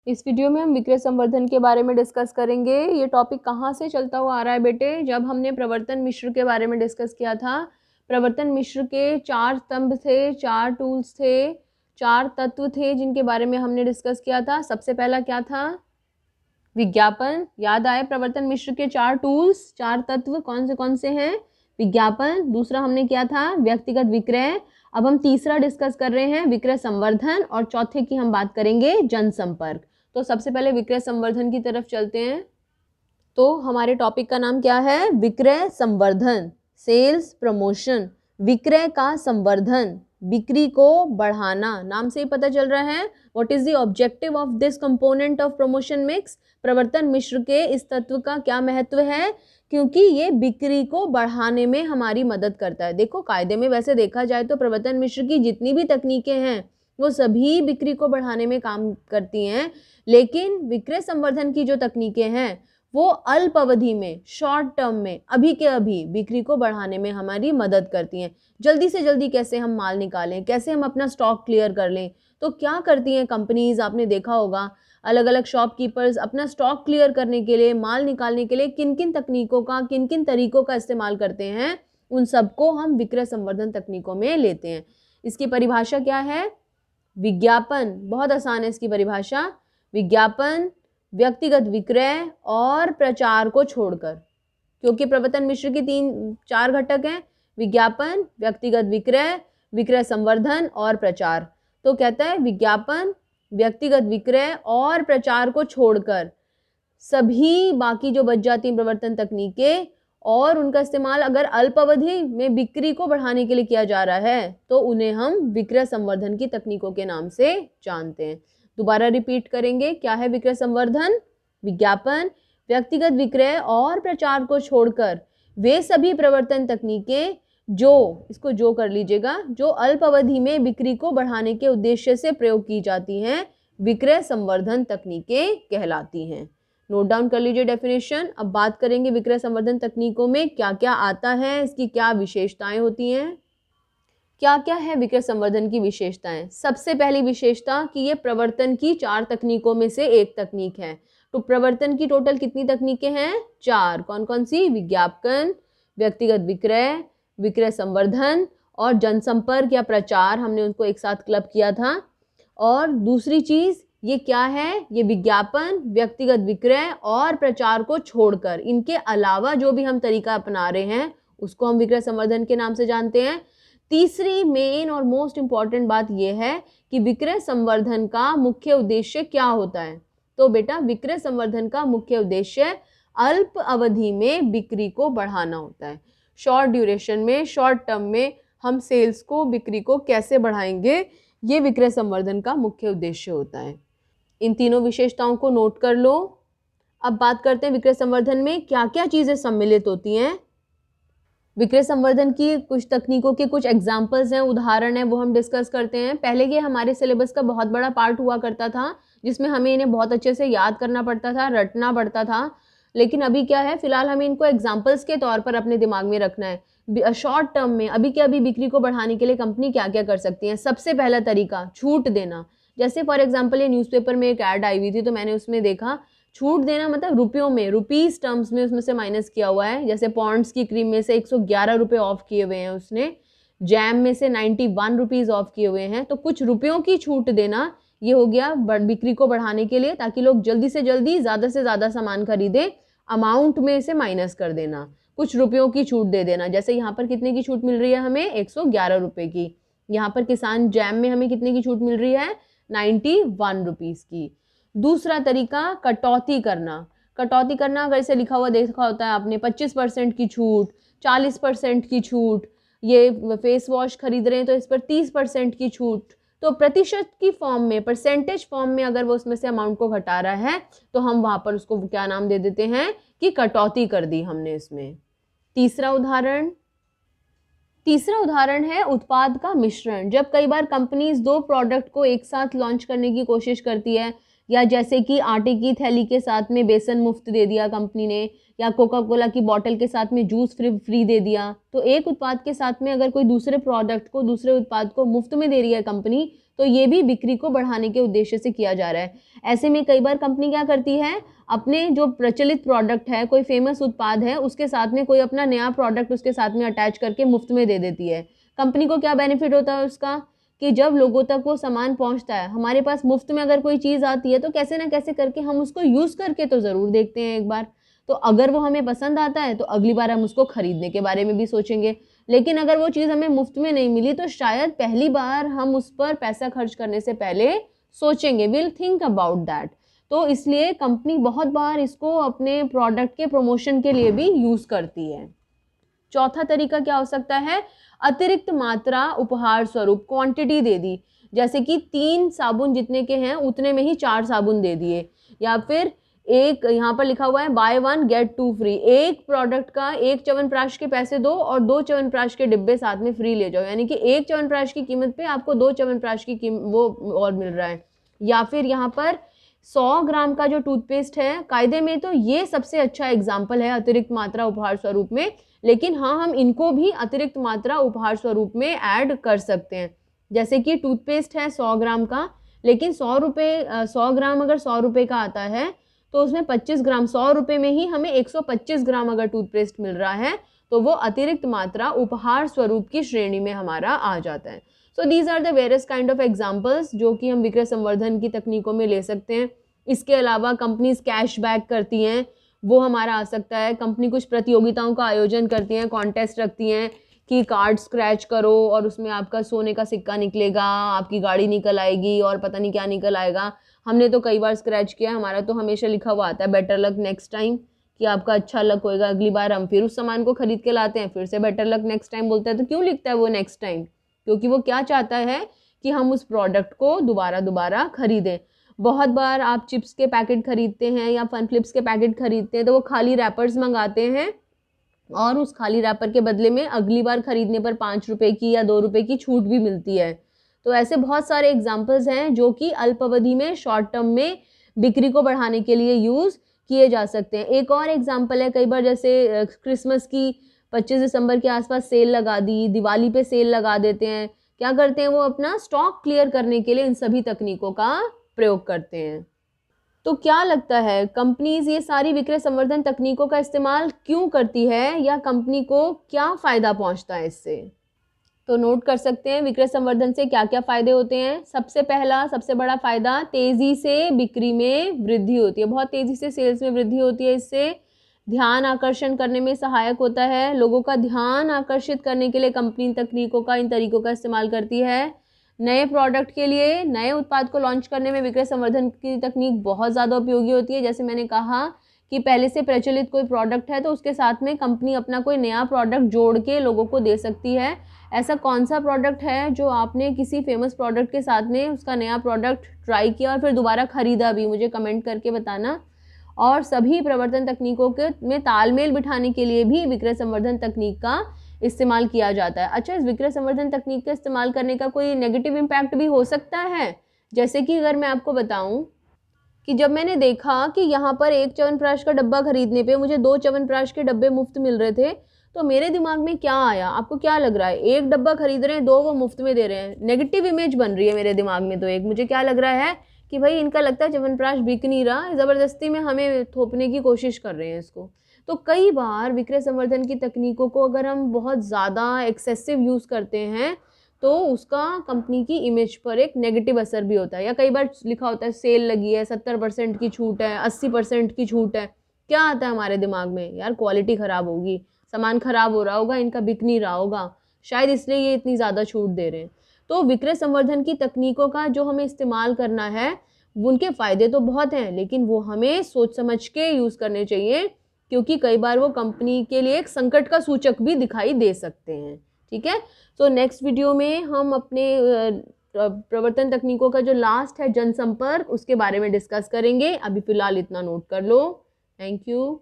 इस वीडियो में हम विक्रय संवर्धन के बारे में डिस्कस करेंगे। ये टॉपिक कहाँ से चलता हुआ आ रहा है बेटे? जब हमने प्रवर्तन मिश्र के बारे में डिस्कस किया था। प्रवर्तन मिश्र के 4 स्तंभ थे, 4 टूल्स थे, 4 तत्व थे जिनके बारे में हमने डिस्कस किया था। सबसे पहला क्या था? विज्ञापन। याद आए प्रवर्तन मिश्र के 4 टूल्स, 4 तत्व कौन से हैं? विज्ञापन। दूसरा हमने किया था व्यक्तिगत विक्रय। अब हम तीसरा डिस्कस कर रहे हैं विक्रय संवर्धन, और चौथे की हम बात करेंगे जनसंपर्क। तो सबसे पहले विक्रय संवर्धन की तरफ चलते हैं। तो हमारे टॉपिक का नाम क्या है? विक्रय संवर्धन, सेल्स प्रमोशन। विक्रय का संवर्धन, बिक्री को बढ़ाना, नाम से ही पता चल रहा है। What is the objective of this component of promotion mix? प्रवर्तन मिश्र के इस तत्व का क्या महत्व है? क्योंकि ये बिक्री को बढ़ाने में हमारी मदद करता है। देखो, कायदे में वैसे देखा जाए तो प्रवर्तन मिश्र की जितनी भी तकनीकें हैं वो सभी बिक्री को बढ़ाने में काम करती हैं, लेकिन विक्रय संवर्धन की जो तकनीकें हैं वो अल्प अवधि में, शॉर्ट टर्म में, अभी के अभी बिक्री को बढ़ाने में हमारी मदद करती हैं। जल्दी से जल्दी कैसे हम माल निकालें, कैसे हम अपना स्टॉक क्लियर कर लें। तो क्या करती हैं कंपनीज, आपने देखा होगा अलग अलग शॉपकीपर्स अपना स्टॉक क्लियर करने के लिए, माल निकालने के लिए किन किन तकनीकों का, किन किन तरीकों का इस्तेमाल करते हैं, उन सबको हम विक्रय संवर्धन तकनीकों में लेते हैं। इसकी परिभाषा क्या है? विज्ञापन। बहुत आसान है इसकी परिभाषा। विज्ञापन, व्यक्तिगत विक्रय और प्रचार को छोड़कर, क्योंकि प्रवर्तन मिश्र की 4 घटक हैं, विज्ञापन, व्यक्तिगत विक्रय, विक्रय संवर्धन और प्रचार। तो कहता है विज्ञापन, व्यक्तिगत विक्रय और प्रचार को छोड़कर सभी बाकी जो बच जाती हैं प्रवर्तन तकनीकें, और उनका इस्तेमाल अगर अल्प अवधि में बिक्री को बढ़ाने के लिए किया जा रहा है तो उन्हें हम विक्रय संवर्धन की तकनीकों के नाम से जानते हैं। दोबारा रिपीट करेंगे, क्या है विक्रय संवर्धन? विज्ञापन, व्यक्तिगत विक्रय और प्रचार को छोड़कर वे सभी प्रवर्तन तकनीकें जो, इसको जो कर लीजिएगा, जो अल्प अवधि में बिक्री को बढ़ाने के उद्देश्य से प्रयोग की जाती हैं, विक्रय संवर्धन तकनीकें कहलाती हैं। नोट डाउन कर लीजिए डेफिनेशन। अब बात करेंगे विक्रय संवर्धन तकनीकों में क्या क्या आता है, इसकी क्या विशेषताएं होती हैं। क्या क्या है विक्रय संवर्धन की विशेषताएं? सबसे पहली विशेषता कि ये प्रवर्तन की 4 तकनीकों में से एक तकनीक है। तो प्रवर्तन की टोटल कितनी तकनीकें हैं? 4। कौन कौन सी? विज्ञापन, व्यक्तिगत विक्रय, विक्रय संवर्धन और जनसंपर्क या प्रचार, हमने उनको एक साथ क्लब किया था। और दूसरी चीज ये क्या है? ये विज्ञापन, व्यक्तिगत विक्रय और प्रचार को छोड़कर इनके अलावा जो भी हम तरीका अपना रहे हैं उसको हम विक्रय संवर्धन के नाम से जानते हैं। तीसरी मेन और मोस्ट इंपॉर्टेंट बात यह है कि विक्रय संवर्धन का मुख्य उद्देश्य क्या होता है। तो बेटा, विक्रय संवर्धन का मुख्य उद्देश्य अल्प अवधि में बिक्री को बढ़ाना होता है। शॉर्ट ड्यूरेशन में, शॉर्ट टर्म में हम सेल्स को, बिक्री को कैसे बढ़ाएंगे, ये विक्रय संवर्धन का मुख्य उद्देश्य होता है। इन तीनों विशेषताओं को नोट कर लो। अब बात करते हैं विक्रय संवर्धन में क्या क्या चीजें सम्मिलित होती हैं। विक्रय संवर्धन की कुछ तकनीकों के कुछ एग्जाम्पल्स हैं, उदाहरण है, वो हम डिस्कस करते हैं। पहले ये हमारे सिलेबस का बहुत बड़ा पार्ट हुआ करता था जिसमें हमें इन्हें बहुत अच्छे से याद करना पड़ता था, रटना पड़ता था। लेकिन अभी क्या है, फिलहाल हमें इनको एग्जाम्पल्स के तौर पर अपने दिमाग में रखना है। शॉर्ट टर्म में अभी के अभी बिक्री को बढ़ाने के लिए कंपनी क्या क्या कर सकती है। सबसे पहला तरीका, छूट देना। जैसे फॉर एग्जाम्पल ये न्यूज़पेपर में एक ऐड आई हुई थी तो मैंने उसमें देखा छूट देना, मतलब रुपयों में, रुपीस टर्म्स में उसमें से माइनस किया हुआ है। जैसे पॉन्ड्स की क्रीम में से 111 रुपये ऑफ किए हुए हैं उसने, जैम में से 91 रुपीज़ ऑफ किए हुए हैं। तो कुछ रुपयों की छूट देना, ये हो गया बिक्री को बढ़ाने के लिए, ताकि लोग जल्दी से जल्दी ज़्यादा से ज़्यादा सामान खरीदें। अमाउंट में से माइनस कर देना, कुछ रुपयों की छूट दे देना। जैसे यहाँ पर कितने की छूट मिल रही है हमें? 111 रुपये की। यहाँ पर किसान जैम में हमें कितने की छूट मिल रही है? 91 रुपीज़ की। दूसरा तरीका, कटौती करना। कटौती करना, अगर इसे लिखा हुआ देखा होता है आपने, 25% की छूट, 40% की छूट। ये फेस वॉश खरीद रहे हैं तो इस पर 30% की छूट। तो प्रतिशत की फॉर्म में, परसेंटेज फॉर्म में अगर वो उसमें से अमाउंट को घटा रहा है तो हम वहाँ पर उसको क्या नाम दे देते हैं कि कटौती कर दी हमने इसमें। तीसरा उदाहरण है उत्पाद का मिश्रण। जब कई बार कंपनीज 2 प्रोडक्ट को एक साथ लॉन्च करने की कोशिश करती है, या जैसे कि आटे की थैली के साथ में बेसन मुफ्त दे दिया कंपनी ने, या कोका कोला की बोतल के साथ में जूस फ्री दे दिया। तो एक उत्पाद के साथ में अगर कोई दूसरे प्रोडक्ट को, दूसरे उत्पाद को मुफ्त में दे रही है कंपनी, तो ये भी बिक्री को बढ़ाने के उद्देश्य से किया जा रहा है। ऐसे में कई बार कंपनी क्या करती है, अपने जो प्रचलित प्रोडक्ट है, कोई फेमस उत्पाद है, उसके साथ में कोई अपना नया प्रोडक्ट उसके साथ में अटैच करके मुफ्त में दे देती है। कंपनी को क्या बेनिफिट होता है उसका, कि जब लोगों तक वो सामान पहुंचता है, हमारे पास मुफ्त में अगर कोई चीज़ आती है तो कैसे ना कैसे करके हम उसको यूज़ करके तो ज़रूर देखते हैं एक बार। तो अगर वो हमें पसंद आता है तो अगली बार हम उसको खरीदने के बारे में भी सोचेंगे। लेकिन अगर वो चीज़ हमें मुफ्त में नहीं मिली तो शायद पहली बार हम उस पर पैसा खर्च करने से पहले सोचेंगे, विल थिंक अबाउट दैट। तो इसलिए कंपनी बहुत बार इसको अपने प्रोडक्ट के प्रमोशन के लिए भी यूज़ करती है। चौथा तरीका क्या हो सकता है, अतिरिक्त मात्रा उपहार स्वरूप, क्वांटिटी दे दी, जैसे कि 3 साबुन जितने के हैं उतने में ही 4 साबुन दे दिए, या फिर एक यहाँ पर लिखा हुआ है बाय 1 गेट 2 फ्री, एक प्रोडक्ट का 1 च्यवनप्राश के पैसे दो और 2 च्यवनप्राश के डिब्बे साथ में फ्री ले जाओ, यानी कि 1 च्यवनप्राश की कीमत पे आपको 2 च्यवनप्राश की वो और मिल रहा है। या फिर यहाँ पर 100 ग्राम का जो टूथपेस्ट है, कायदे में तो ये सबसे अच्छा एग्जाम्पल है अतिरिक्त मात्रा उपहार स्वरूप में, लेकिन हाँ, हम इनको भी अतिरिक्त मात्रा उपहार स्वरूप में ऐड कर सकते हैं। जैसे कि टूथपेस्ट है 100 ग्राम का, लेकिन 100 ग्राम अगर 100 रुपये का आता है तो उसमें 25 ग्राम, 100 रुपये में ही हमें 125 ग्राम अगर टूथपेस्ट मिल रहा है तो वो अतिरिक्त मात्रा उपहार स्वरूप की श्रेणी में हमारा आ जाता है। So these are the various kind of examples जो कि हम विक्रय संवर्धन की तकनीकों में ले सकते हैं। इसके अलावा कंपनीज कैशबैक करती हैं, वो हमारा आ सकता है। कंपनी कुछ प्रतियोगिताओं का आयोजन करती हैं, कॉन्टेस्ट रखती हैं कि कार्ड स्क्रैच करो और उसमें आपका सोने का सिक्का निकलेगा, आपकी गाड़ी निकल आएगी और पता नहीं क्या निकल आएगा। हमने तो कई बार स्क्रैच किया, हमारा तो हमेशा लिखा हुआ आता है बेटर लक नेक्स्ट टाइम, कि आपका अच्छा लक होएगा अगली बार। हम फिर उस सामान को खरीद के लाते हैं, फिर से बेटर लक नेक्स्ट टाइम बोलते हैं। तो क्यों लिखता है वो नेक्स्ट टाइम? क्योंकि वो क्या चाहता है कि हम उस प्रोडक्ट को दोबारा खरीदें। बहुत बार आप चिप्स के पैकेट खरीदते हैं या फन फ्लिप्स के पैकेट खरीदते हैं तो वो खाली रैपर्स मंगाते हैं और उस खाली रैपर के बदले में अगली बार खरीदने पर 5 रुपये की या 2 रुपये की छूट भी मिलती है। तो ऐसे बहुत सारे एग्जाम्पल्स हैं जो कि अल्पावधि में, शॉर्ट टर्म में बिक्री को बढ़ाने के लिए यूज़ किए जा सकते हैं। एक और एग्जाम्पल है, कई बार जैसे क्रिसमस की 25 दिसंबर के आसपास सेल लगा दी, दिवाली पे सेल लगा देते हैं। क्या करते हैं वो, अपना स्टॉक क्लियर करने के लिए इन सभी तकनीकों का प्रयोग करते हैं। तो क्या लगता है, कंपनीज ये सारी विक्रय संवर्धन तकनीकों का इस्तेमाल क्यों करती है, या कंपनी को क्या फ़ायदा पहुंचता है इससे? तो नोट कर सकते हैं विक्रय संवर्धन से क्या क्या फ़ायदे होते हैं। सबसे पहला, सबसे बड़ा फ़ायदा, तेज़ी से बिक्री में वृद्धि होती है। बहुत तेज़ी से सेल्स में वृद्धि होती है। इससे ध्यान आकर्षण करने में सहायक होता है। लोगों का ध्यान आकर्षित करने के लिए कंपनी इन तकनीकों का, इन तरीकों का इस्तेमाल करती है। नए प्रोडक्ट के लिए, नए उत्पाद को लॉन्च करने में विक्रय संवर्धन की तकनीक बहुत ज़्यादा उपयोगी होती है। जैसे मैंने कहा कि पहले से प्रचलित कोई प्रोडक्ट है तो उसके साथ में कंपनी अपना कोई नया प्रोडक्ट जोड़ के लोगों को दे सकती है। ऐसा कौन सा प्रोडक्ट है जो आपने किसी फेमस प्रोडक्ट के साथ में उसका नया प्रोडक्ट ट्राई किया और फिर दोबारा ख़रीदा भी, मुझे कमेंट करके बताना। और सभी प्रवर्तन तकनीकों के में तालमेल बिठाने के लिए भी विक्रय संवर्धन तकनीक का इस्तेमाल किया जाता है। अच्छा, इस विक्रय संवर्धन तकनीक का इस्तेमाल करने का कोई नेगेटिव इम्पैक्ट भी हो सकता है। जैसे कि अगर मैं आपको बताऊं कि जब मैंने देखा कि यहाँ पर 1 च्यवनप्राश का डब्बा खरीदने पे मुझे 2 च्यवनप्राश के डब्बे मुफ्त मिल रहे थे, तो मेरे दिमाग में क्या आया, आपको क्या लग रहा है? 1 डब्बा खरीद रहे हैं, 2 वो मुफ्त में दे रहे हैं। नेगेटिव इमेज बन रही है मेरे दिमाग में। तो एक मुझे क्या लग रहा है कि भाई इनका लगता है च्यवनप्राश बिक नहीं रहा, ज़बरदस्ती में हमें थोपने की कोशिश कर रहे हैं इसको। तो कई बार विक्रय संवर्धन की तकनीकों को अगर हम बहुत ज़्यादा एक्सेसिव यूज़ करते हैं तो उसका कंपनी की इमेज पर एक नेगेटिव असर भी होता है। या कई बार लिखा होता है सेल लगी है, 70% की छूट है, 80% की छूट है। क्या आता है हमारे दिमाग में, यार क्वालिटी ख़राब होगी, सामान ख़राब हो रहा होगा, इनका बिक नहीं रहा होगा, शायद इसलिए ये इतनी ज़्यादा छूट दे रहे हैं। तो विक्रय संवर्धन की तकनीकों का जो हमें इस्तेमाल करना है, उनके फ़ायदे तो बहुत हैं, लेकिन वो हमें सोच समझ के यूज़ करने चाहिए, क्योंकि कई बार वो कंपनी के लिए एक संकट का सूचक भी दिखाई दे सकते हैं। ठीक है, तो नेक्स्ट वीडियो में हम अपने प्रवर्तन तकनीकों का जो लास्ट है जनसंपर्क, उसके बारे में डिस्कस करेंगे। अभी फ़िलहाल इतना नोट कर लो। Thank you.